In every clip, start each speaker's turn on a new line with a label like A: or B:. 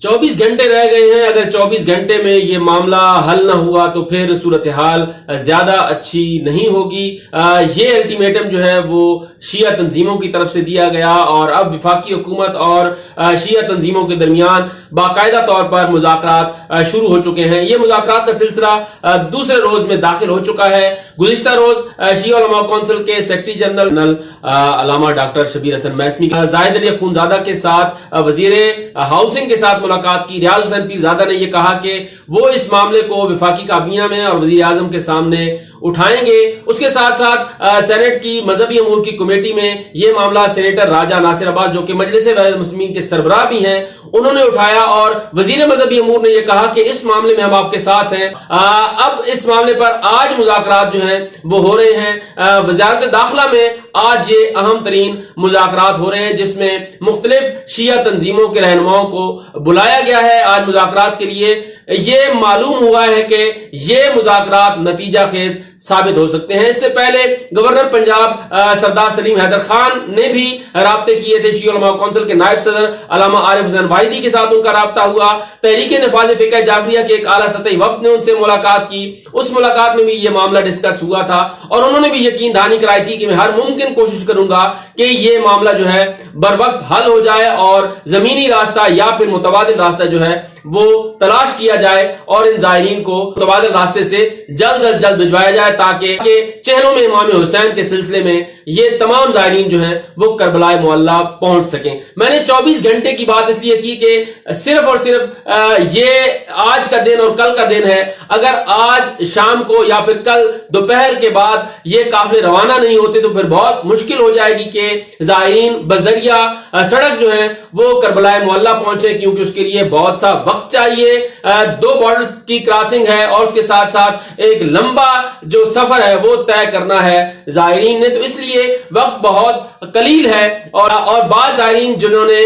A: 24 घंटे रह गए हैं। अगर 24 घंटे में ये मामला हल ना हुआ तो फिर सूरत हाल ज्यादा अच्छी नहीं होगी। ये अल्टीमेटम जो है वो शिया तंजीमों की तरफ से दिया गया और अब वफाकी हुकूमत और शिया तंजीमों के दरमियान बाकायदा तौर पर मुज़ाकरात शुरू हो चुके हैं। ये मुज़ाकरात का सिलसिला दूसरे रोज में दाखिल हो चुका है। गुज़िश्ता रोज शिया उलमा कौंसिल के सेक्रेटरी जनरल अल्लामा डॉक्टर शबीर हसन मैसमी जाहिद अली अख़ुंज़ादा के साथ वजीर हाउसिंग के साथ मुलाकात की। रियाज हुसैन पीरज़ादा ने यह कहा कि वो इस मामले को वफाकी काबीना में और वज़ीर आज़म के सामने उठाएंगे। उसके साथ साथ सेनेट की मजहबी अमूर की कमेटी में यह मामला सेनेटर राजा नासिर अब्बास जो कि मजलिस वलीद मुस्लिमीन के सरबराह भी हैं, उन्होंने उठाया और वजीर मजहबी अमूर ने यह कहा कि इस मामले में हम आपके साथ हैं। अब इस मामले पर आज मुज़ाकरात जो हैं वो हो रहे हैं। वज़ारत दाखिला में आज ये अहम तरीन मुज़ाकरात हो रहे हैं जिसमें मुख्तलिफ शिया तंजीमों के रहनुमाओं को बुलाया गया है आज मुज़ाकरात के लिए। ये मालूम हुआ है कि ये मुज़ाकरात नतीजा खेज साबित हो सकते हैं। इससे पहले गवर्नर पंजाब सरदार सलीम हैदर खान ने भी राब्ते किए थे। शिया उलमा कौंसिल के नायब सदर अल्लामा आरिफ हुसैन वाहिदी के साथ उनका राब्ता हुआ। तहरीक नफाज फ़िक़्ह जाफरिया के एक आला सतही वफ्द ने उनसे मुलाकात की। उस मुलाकात में भी ये मामला डिस्कस हुआ था और उन्होंने भी यकीन दहानी कराई थी कि मैं हर मुमकिन कोशिश करूंगा कि ये मामला जो है बर वक्त हल हो जाए और जमीनी रास्ता या फिर मुतबादिल रास्ता जो है वो तलाश किया जाए और इन ज़ायरीन को मुतबादिल रास्ते से जल्द अज जल्द भिजवाया जाए ताकि चेहरों में इमाम हुसैन के सिलसिले में ये तमाम ज़ायरीन जो हैं वो करबलाए मुअल्ला पहुंच सकें। मैंने 24 घंटे की बात इसलिए की कि सिर्फ और सिर्फ ये आज का दिन और कल का दिन है। अगर आज शाम को या फिर कल दोपहर के बाद ये काफिले रवाना नहीं होते तो फिर बहुत मुश्किल हो जाएगी कि ज़ायरीन बजरिया सड़क जो है वो करबलाए मुअल्ला पहुंचे, क्योंकि उसके लिए बहुत सा वक्त चाहिए। 2 बॉर्डर्स की क्रॉसिंग है और उसके साथ साथ एक लंबा जो सफर है वो तय करना है ज़ायरीन ने, तो इसलिए वक्त बहुत कलील है और बाज़ ज़ायरीन जिन्होंने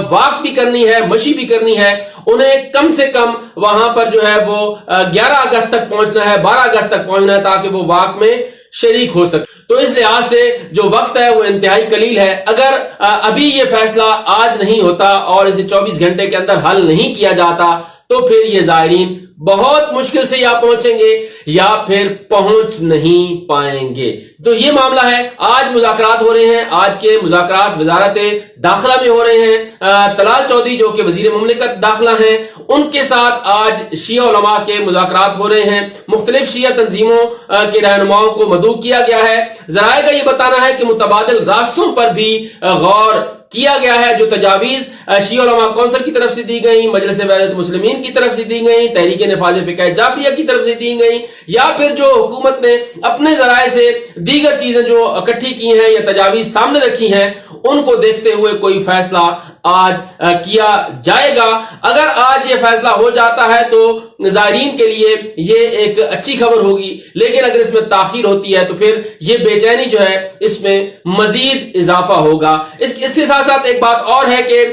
A: वाक भी करनी है, मशी भी करनी है, उन्हें कम से कम वहां पर जो है वो 11 अगस्त तक पहुंचना है, 12 अगस्त तक पहुंचना है ताकि वो वाक में शरीक हो सके। तो इस लिहाज से जो वक्त है वो इंतहाई कलील है। अगर अभी ये फैसला आज नहीं होता और इसे 24 घंटे के अंदर हल नहीं किया जाता तो फिर ये ज़ायरीन बहुत मुश्किल से या पहुंचेंगे या फिर पहुंच नहीं पाएंगे। तो ये मामला है। आज मुज़ाकरात हो रहे हैं। आज के मुज़ाकरात वज़ारत दाखिला में हो रहे हैं। तलाल चौधरी जो कि वज़ीर मुमलिकत दाखिला हैं, उनके साथ आज शिया उलमा के मुज़ाकरात हो रहे हैं। मुख्तलिफ शिया तंजीमों के रहनुमाओं को मदऊ किया गया है। ज़राए का ये बताना है कि मुतबादिल रास्तों पर भी गौर किया गया है। जो तजावीज शिया उलमा कौंसिल की तरफ से दी गई, मजलिस वलीद मुस्लिमीन की तरफ से दी गई, तहरीक नफाज फ़िक़्ह जाफरिया की तरफ से दी गई, या फिर जो हुकूमत ने अपने जराए से दीगर चीजें जो इकट्ठी की हैं या तजावीज सामने रखी हैं, उनको देखते हुए कोई फैसला आज किया जाएगा। अगर आज ये फैसला हो जाता है तो ज़ायरीन के लिए ये एक अच्छी खबर होगी, लेकिन अगर इसमें ताखीर होती है तो फिर ये बेचैनी जो है इसमें मजीद इजाफा होगा। इसके साथ साथ एक बात और है कि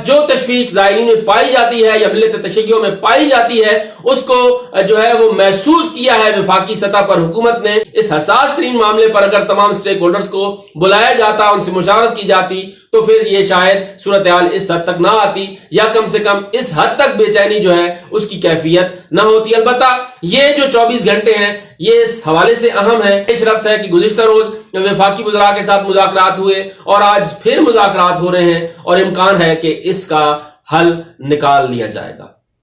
A: जो तशवीश ज़ायरीन में पाई जाती है या मिल्लत तशय्युओं में पाई जाती है उसको जो है वो महसूस किया है वफाकी सतह पर हुकूमत ने। इस हसास तरीन मामले पर अगर तमाम स्टेक होल्डर्स को बुलाया जाता, उनसे मुशावरत की जाती तो फिर ये शायद सूरत हाल इस हद तक ना आती या कम से कम इस हद तक बेचैनी जो है उसकी कैफियत ना होती। अलबत्ता ये जो 24 घंटे हैं ये इस हवाले से अहम है। इशरफ्त है कि गुज़िश्ता रोज वफाकी वज़रा के साथ मुज़ाकरात हुए और आज फिर मुज़ाकरात हो रहे हैं और इम्कान है कि इसका हल निकाल लिया जाएगा।